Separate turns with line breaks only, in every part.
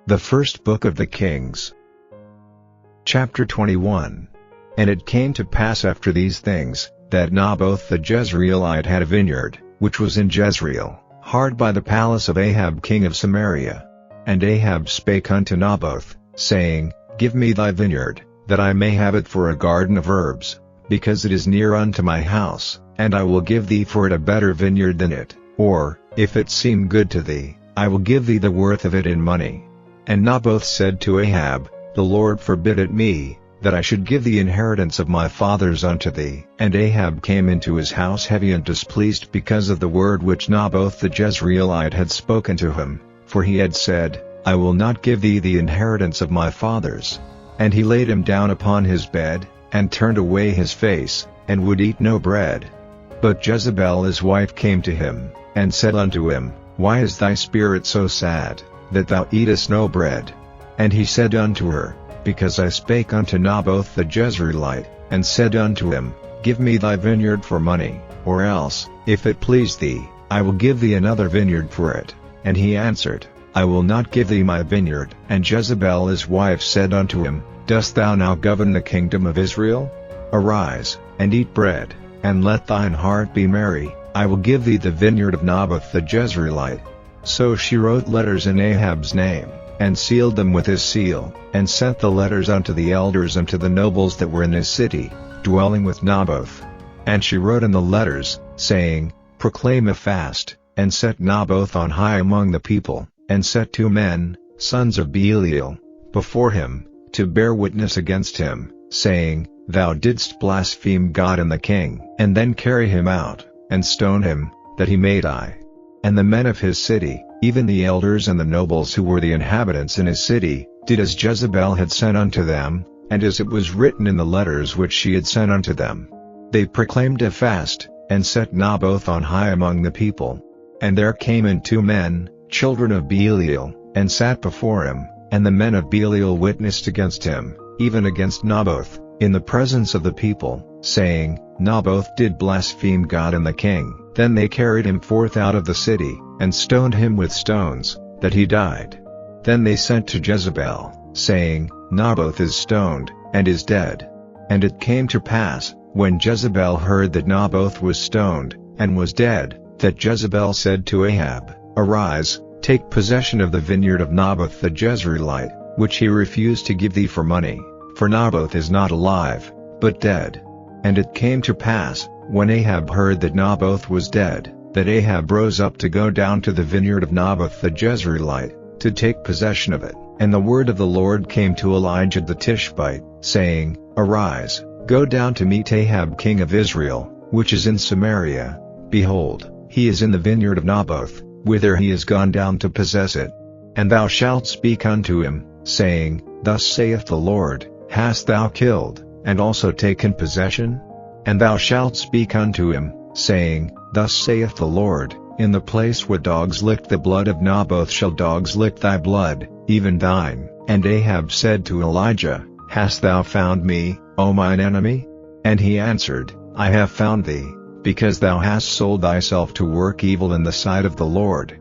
The first book of the Kings. Chapter 21. And it came to pass after these things, that Naboth the Jezreelite had a vineyard, which was in Jezreel, hard by the palace of Ahab king of Samaria. And Ahab spake unto Naboth, saying, Give me thy vineyard, that I may have it for a garden of herbs, because it is near unto my house, and I will give thee for it a better vineyard than it, or, if it seem good to thee, I will give thee the worth of it in money. And Naboth said to Ahab, The Lord forbid it me, that I should give the inheritance of my fathers unto thee. And Ahab came into his house heavy and displeased because of the word which Naboth the Jezreelite had spoken to him, for he had said, I will not give thee the inheritance of my fathers. And he laid him down upon his bed, and turned away his face, and would eat no bread. But Jezebel his wife came to him, and said unto him, Why is thy spirit so sad, that thou eatest no bread? And he said unto her, Because I spake unto Naboth the Jezreelite, and said unto him, Give me thy vineyard for money, or else, if it please thee, I will give thee another vineyard for it. And he answered, I will not give thee my vineyard. And Jezebel his wife said unto him, Dost thou now govern the kingdom of Israel? Arise, and eat bread, and let thine heart be merry, I will give thee the vineyard of Naboth the Jezreelite. So she wrote letters in Ahab's name, and sealed them with his seal, and sent the letters unto the elders and to the nobles that were in his city, dwelling with Naboth. And she wrote in the letters, saying, Proclaim a fast, and set Naboth on high among the people, and set 2 men, sons of Belial, before him, to bear witness against him, saying, Thou didst blaspheme God and the king. And then carry him out, and stone him, that he may die. And the men of his city, even the elders and the nobles who were the inhabitants in his city, did as Jezebel had sent unto them, and as it was written in the letters which she had sent unto them. They proclaimed a fast, and set Naboth on high among the people. And there came in 2 men, children of Belial, and sat before him, and the men of Belial witnessed against him, even against Naboth, in the presence of the people, saying, Naboth did blaspheme God and the king. Then they carried him forth out of the city, and stoned him with stones, that he died. Then they sent to Jezebel, saying, Naboth is stoned, and is dead. And it came to pass, when Jezebel heard that Naboth was stoned, and was dead, that Jezebel said to Ahab, Arise, take possession of the vineyard of Naboth the Jezreelite, which he refused to give thee for money, for Naboth is not alive, but dead. And it came to pass, when Ahab heard that Naboth was dead, that Ahab rose up to go down to the vineyard of Naboth the Jezreelite, to take possession of it. And the word of the Lord came to Elijah the Tishbite, saying, Arise, go down to meet Ahab king of Israel, which is in Samaria. Behold, he is in the vineyard of Naboth, whither he is gone down to possess it. And thou shalt speak unto him, saying, Thus saith the Lord, Hast thou killed, and also taken possession? And thou shalt speak unto him, saying, Thus saith the Lord, In the place where dogs licked the blood of Naboth shall dogs lick thy blood, even thine. And Ahab said to Elijah, Hast thou found me, O mine enemy? And he answered, I have found thee, because thou hast sold thyself to work evil in the sight of the Lord.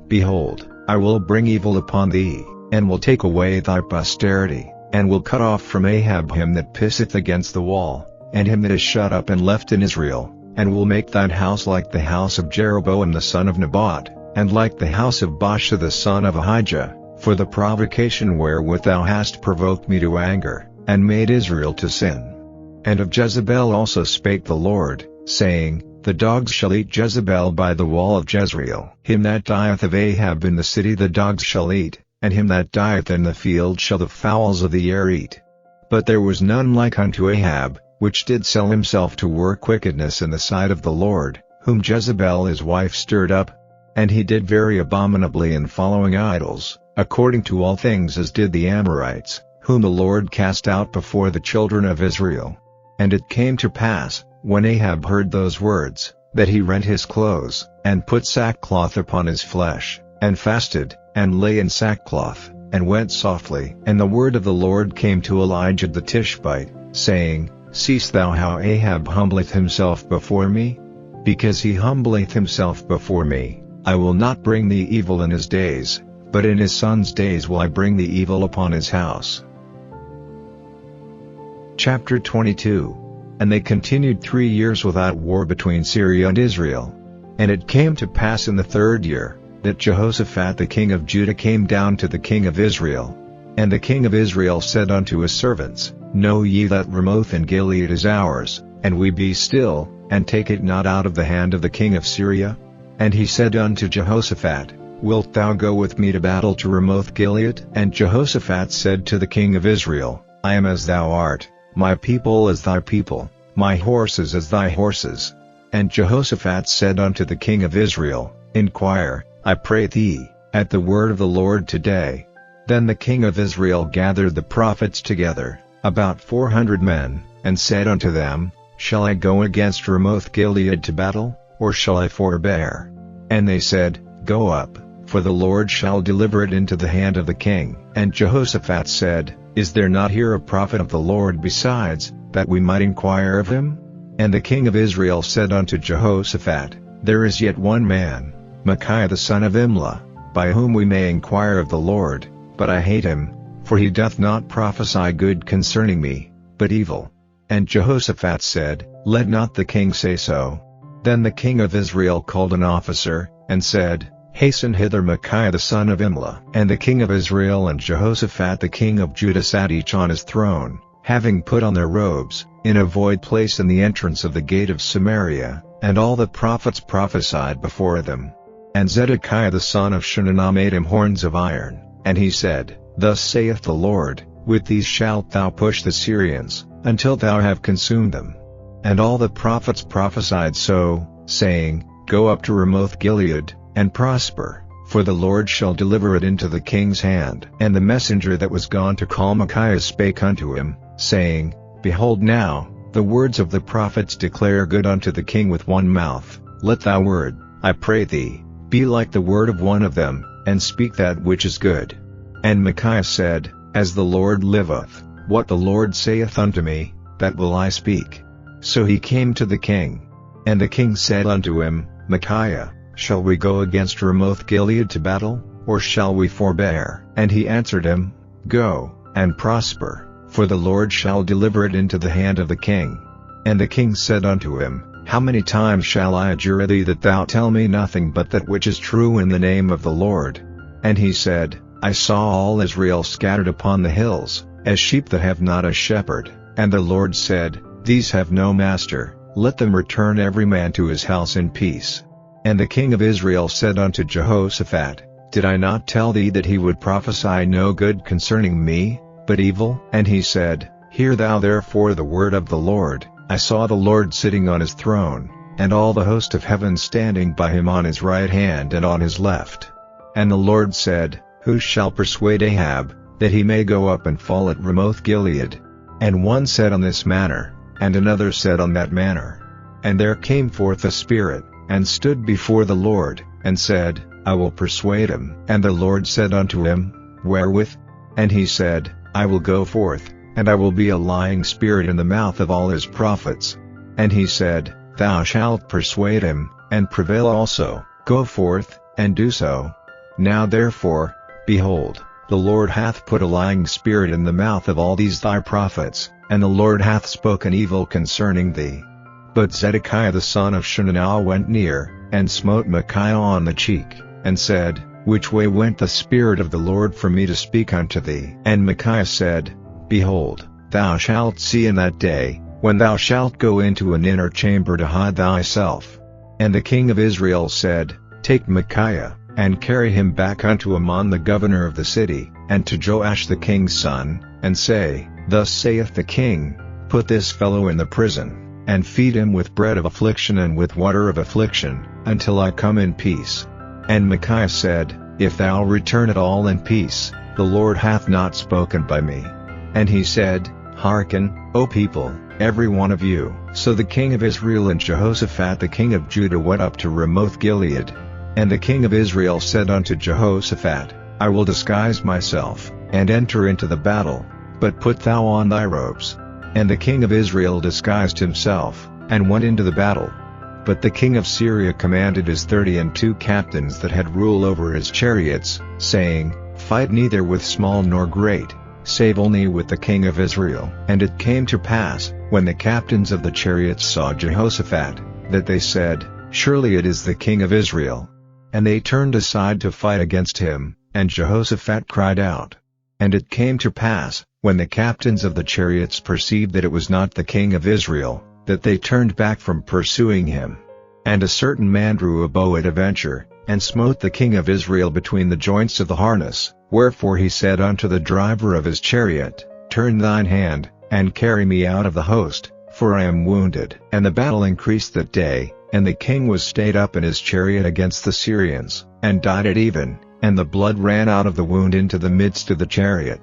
Behold, I will bring evil upon thee, and will take away thy posterity, and will cut off from Ahab him that pisseth against the wall, and him that is shut up and left in Israel, and will make thine house like the house of Jeroboam the son of Nebat, and like the house of Baasha the son of Ahijah, for the provocation wherewith thou hast provoked me to anger, and made Israel to sin. And of Jezebel also spake the Lord, saying, The dogs shall eat Jezebel by the wall of Jezreel. Him that dieth of Ahab in the city the dogs shall eat, and him that dieth in the field shall the fowls of the air eat. But there was none like unto Ahab, which did sell himself to work wickedness in the sight of the Lord, whom Jezebel his wife stirred up. And he did very abominably in following idols, according to all things as did the Amorites, whom the Lord cast out before the children of Israel. And it came to pass, when Ahab heard those words, that he rent his clothes, and put sackcloth upon his flesh, and fasted, and lay in sackcloth, and went softly. And the word of the Lord came to Elijah the Tishbite, saying, Seest thou how Ahab humbleth himself before me? Because he humbleth himself before me, I will not bring thee evil in his days, but in his son's days will I bring the evil upon his house. Chapter 22. And they continued 3 years without war between Syria and Israel. And it came to pass in the 3rd year, that Jehoshaphat the king of Judah came down to the king of Israel. And the king of Israel said unto his servants, Know ye that Ramoth in Gilead is ours, and we be still, and take it not out of the hand of the king of Syria? And he said unto Jehoshaphat, Wilt thou go with me to battle to Ramoth Gilead? And Jehoshaphat said to the king of Israel, I am as thou art, my people as thy people, my horses as thy horses. And Jehoshaphat said unto the king of Israel, Inquire, I pray thee, at the word of the Lord today. Then the king of Israel gathered the prophets together, about 400 men, and said unto them, Shall I go against Ramoth Gilead to battle, or shall I forbear? And they said, Go up, for the Lord shall deliver it into the hand of the king. And Jehoshaphat said, Is there not here a prophet of the Lord besides, that we might inquire of him? And the king of Israel said unto Jehoshaphat, There is yet one man, Micaiah the son of Imlah, by whom we may inquire of the Lord, but I hate him, for he doth not prophesy good concerning me, but evil. And Jehoshaphat said, Let not the king say so. Then the king of Israel called an officer, and said, Hasten hither Micaiah the son of Imlah. And the king of Israel and Jehoshaphat the king of Judah sat each on his throne, having put on their robes, in a void place in the entrance of the gate of Samaria, and all the prophets prophesied before them. And Zedekiah the son of Chenaanah made him horns of iron, and he said, Thus saith the Lord, With these shalt thou push the Syrians, until thou have consumed them. And all the prophets prophesied so, saying, Go up to Ramoth Gilead, and prosper, for the Lord shall deliver it into the king's hand. And the messenger that was gone to call Micaiah spake unto him, saying, Behold now, the words of the prophets declare good unto the king with one mouth. Let thy word, I pray thee, be like the word of one of them, and speak that which is good. And Micaiah said, As the Lord liveth, what the Lord saith unto me, that will I speak. So he came to the king. And the king said unto him, Micaiah, shall we go against Ramoth Gilead to battle, or shall we forbear? And he answered him, Go, and prosper, for the Lord shall deliver it into the hand of the king. And the king said unto him, How many times shall I adjure thee that thou tell me nothing but that which is true in the name of the Lord? And he said, I saw all Israel scattered upon the hills, as sheep that have not a shepherd. And the Lord said, These have no master, let them return every man to his house in peace. And the king of Israel said unto Jehoshaphat, Did I not tell thee that he would prophesy no good concerning me, but evil? And he said, Hear thou therefore the word of the Lord. I saw the Lord sitting on his throne, and all the host of heaven standing by him on his right hand and on his left. And the Lord said, Who shall persuade Ahab, that he may go up and fall at Ramoth Gilead? And one said on this manner, and another said on that manner. And there came forth a spirit, and stood before the Lord, and said, I will persuade him. And the Lord said unto him, Wherewith? And he said, I will go forth, and I will be a lying spirit in the mouth of all his prophets. And he said, Thou shalt persuade him, and prevail also. Go forth, and do so. Now therefore, behold, the Lord hath put a lying spirit in the mouth of all these thy prophets, and the Lord hath spoken evil concerning thee. But Zedekiah the son of Chenaanah went near, and smote Micaiah on the cheek, and said, Which way went the Spirit of the Lord for me to speak unto thee? And Micaiah said, Behold, thou shalt see in that day, when thou shalt go into an inner chamber to hide thyself. And the king of Israel said, Take Micaiah, and carry him back unto Amon the governor of the city, and to Joash the king's son, and say, Thus saith the king, Put this fellow in the prison, and feed him with bread of affliction and with water of affliction, until I come in peace. And Micaiah said, If thou return at all in peace, the Lord hath not spoken by me. And he said, Hearken, O people, every one of you. So the king of Israel and Jehoshaphat the king of Judah went up to Ramoth Gilead. And the king of Israel said unto Jehoshaphat, I will disguise myself, and enter into the battle, but put thou on thy robes. And the king of Israel disguised himself, and went into the battle. But the king of Syria commanded his 32 captains that had rule over his chariots, saying, Fight neither with small nor great, save only with the king of Israel. And it came to pass, when the captains of the chariots saw Jehoshaphat, that they said, Surely it is the king of Israel. And they turned aside to fight against him, and Jehoshaphat cried out. And it came to pass, when the captains of the chariots perceived that it was not the king of Israel, that they turned back from pursuing him. And a certain man drew a bow at a venture, and smote the king of Israel between the joints of the harness, wherefore he said unto the driver of his chariot, Turn thine hand, and carry me out of the host, for I am wounded. And the battle increased that day, and the king was stayed up in his chariot against the Syrians, and died at even, and the blood ran out of the wound into the midst of the chariot.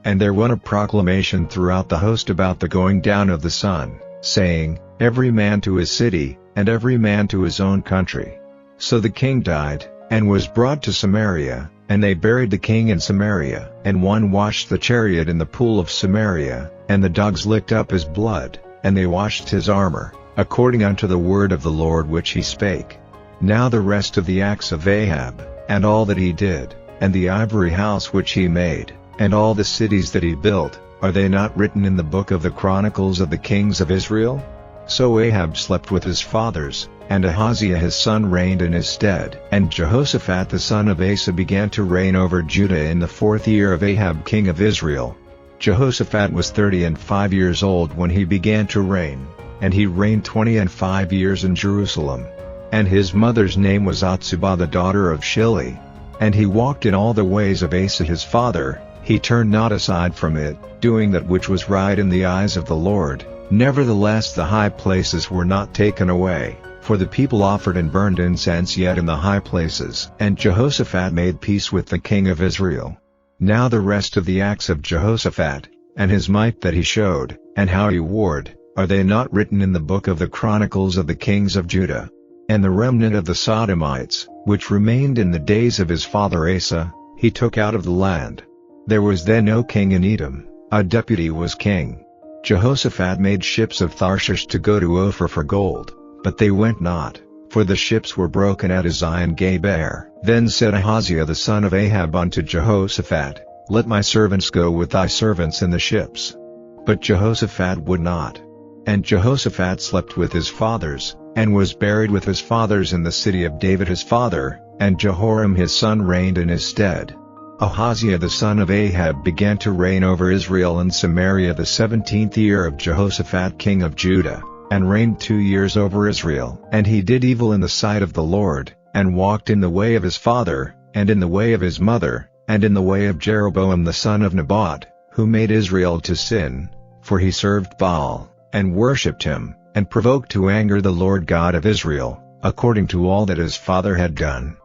And there went a proclamation throughout the host about the going down of the sun, saying, Every man to his city, and every man to his own country. So the king died, and was brought to Samaria, and they buried the king in Samaria. And one washed the chariot in the pool of Samaria, and the dogs licked up his blood, and they washed his armor, according unto the word of the Lord which he spake. Now the rest of the acts of Ahab, and all that he did, and the ivory house which he made, and all the cities that he built, are they not written in the book of the Chronicles of the kings of Israel? So Ahab slept with his fathers, and Ahaziah his son reigned in his stead. And Jehoshaphat the son of Asa began to reign over Judah in the 4th year of Ahab king of Israel. Jehoshaphat was 35 years old when he began to reign, and he reigned 25 years in Jerusalem. And his mother's name was Atzubah the daughter of Shili. And he walked in all the ways of Asa his father, he turned not aside from it, doing that which was right in the eyes of the Lord. Nevertheless the high places were not taken away, for the people offered and burned incense yet in the high places. And Jehoshaphat made peace with the king of Israel. Now the rest of the acts of Jehoshaphat, and his might that he showed, and how he warred, are they not written in the book of the Chronicles of the kings of Judah? And the remnant of the Sodomites, which remained in the days of his father Asa, he took out of the land. There was then no king in Edom, a deputy was king. Jehoshaphat made ships of Tarshish to go to Ophir for gold, but they went not, for the ships were broken at Ezion Geber. Then said Ahaziah the son of Ahab unto Jehoshaphat, Let my servants go with thy servants in the ships. But Jehoshaphat would not. And Jehoshaphat slept with his fathers, and was buried with his fathers in the city of David his father, and Jehoram his son reigned in his stead. Ahaziah the son of Ahab began to reign over Israel and Samaria the 17th year of Jehoshaphat king of Judah, and reigned 2 years over Israel. And he did evil in the sight of the Lord, and walked in the way of his father, and in the way of his mother, and in the way of Jeroboam the son of Nebat, who made Israel to sin, for he served Baal, and worshipped him, and provoked to anger the Lord God of Israel, according to all that his father had done.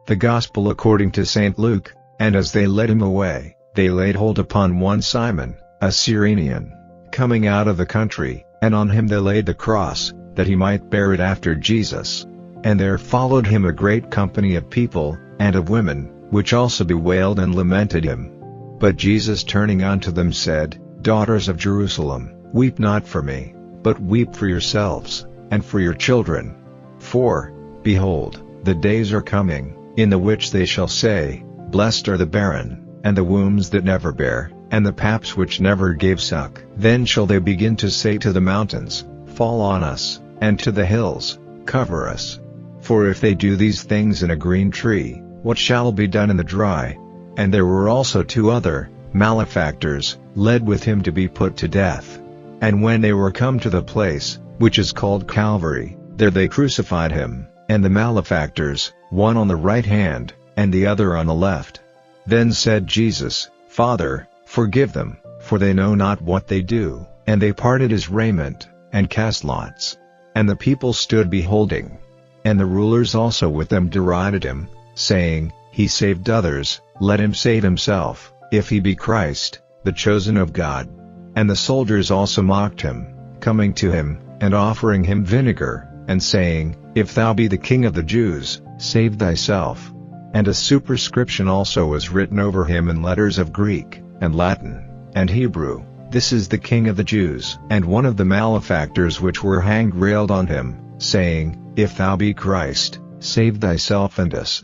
The Gospel according to St. Luke. And as they led him away, they laid hold upon one Simon, a Cyrenian, coming out of the country, and on him they laid the cross, that he might bear it after Jesus. And there followed him a great company of people, and of women, which also bewailed and lamented him. But Jesus turning unto them said, Daughters of Jerusalem, weep not for me, but weep for yourselves, and for your children. For, behold, the days are coming, in the which they shall say, Blessed are the barren, and the wombs that never bare, and the paps which never gave suck. Then shall they begin to say to the mountains, Fall on us, and to the hills, Cover us. For if they do these things in a green tree, what shall be done in the dry? And there were also 2 other malefactors, led with him to be put to death. And when they were come to the place, which is called Calvary, there they crucified him, and the malefactors, one on the right hand, and the other on the left. Then said Jesus, Father, forgive them, for they know not what they do. And they parted his raiment, and cast lots. And the people stood beholding. And the rulers also with them derided him, saying, He saved others, let him save himself, if he be Christ, the chosen of God. And the soldiers also mocked him, coming to him, and offering him vinegar, and saying, If thou be the King of the Jews, save thyself. And a superscription also was written over him in letters of Greek, and Latin, and Hebrew, "This is the King of the Jews." And one of the malefactors which were hanged railed on him, saying, "If thou be Christ, save thyself and us."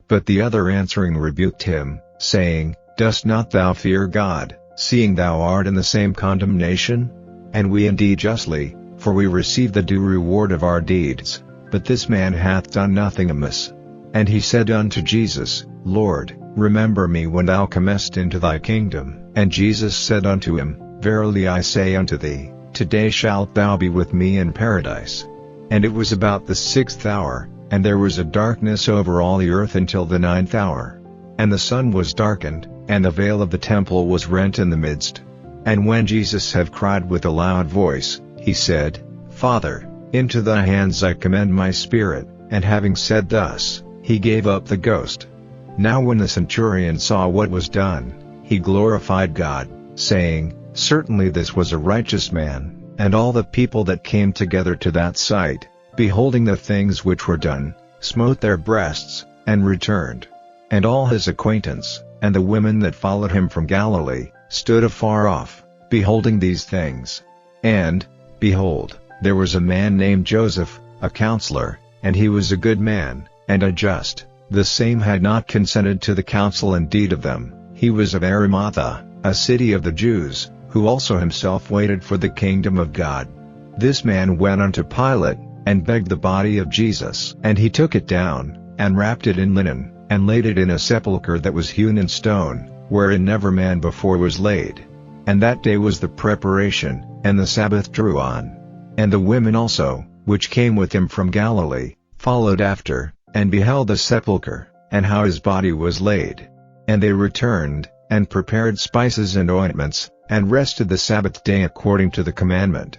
But the other answering rebuked him, saying, "Dost not thou fear God, seeing thou art in the same condemnation? And we indeed justly, for we receive the due reward of our deeds, but this man hath done nothing amiss." And he said unto Jesus, "Lord, remember me when thou comest into thy kingdom." And Jesus said unto him, "Verily I say unto thee, today shalt thou be with me in paradise." And it was about the 6th hour, and there was a darkness over all the earth until the 9th hour. And the sun was darkened, and the veil of the temple was rent in the midst. And when Jesus had cried with a loud voice, he said, "Father, into thy hands I commend my spirit." And having said thus, he gave up the ghost. Now when the centurion saw what was done, he glorified God, saying, "Certainly this was a righteous man." And all the people that came together to that sight, beholding the things which were done, smote their breasts, and returned. And all his acquaintance, and the women that followed him from Galilee, stood afar off, beholding these things. And, behold, there was a man named Joseph, a counselor, and he was a good man, and a just. The same had not consented to the counsel and deed of them. He was of Arimathea, a city of the Jews, who also himself waited for the kingdom of God. This man went unto Pilate, and begged the body of Jesus. And he took it down, and wrapped it in linen, and laid it in a sepulchre that was hewn in stone, wherein never man before was laid. And that day was the preparation, and the Sabbath drew on. And the women also, which came with him from Galilee, followed after, and beheld the sepulchre, and how his body was laid. And they returned, and prepared spices and ointments, and rested the Sabbath day according to the commandment.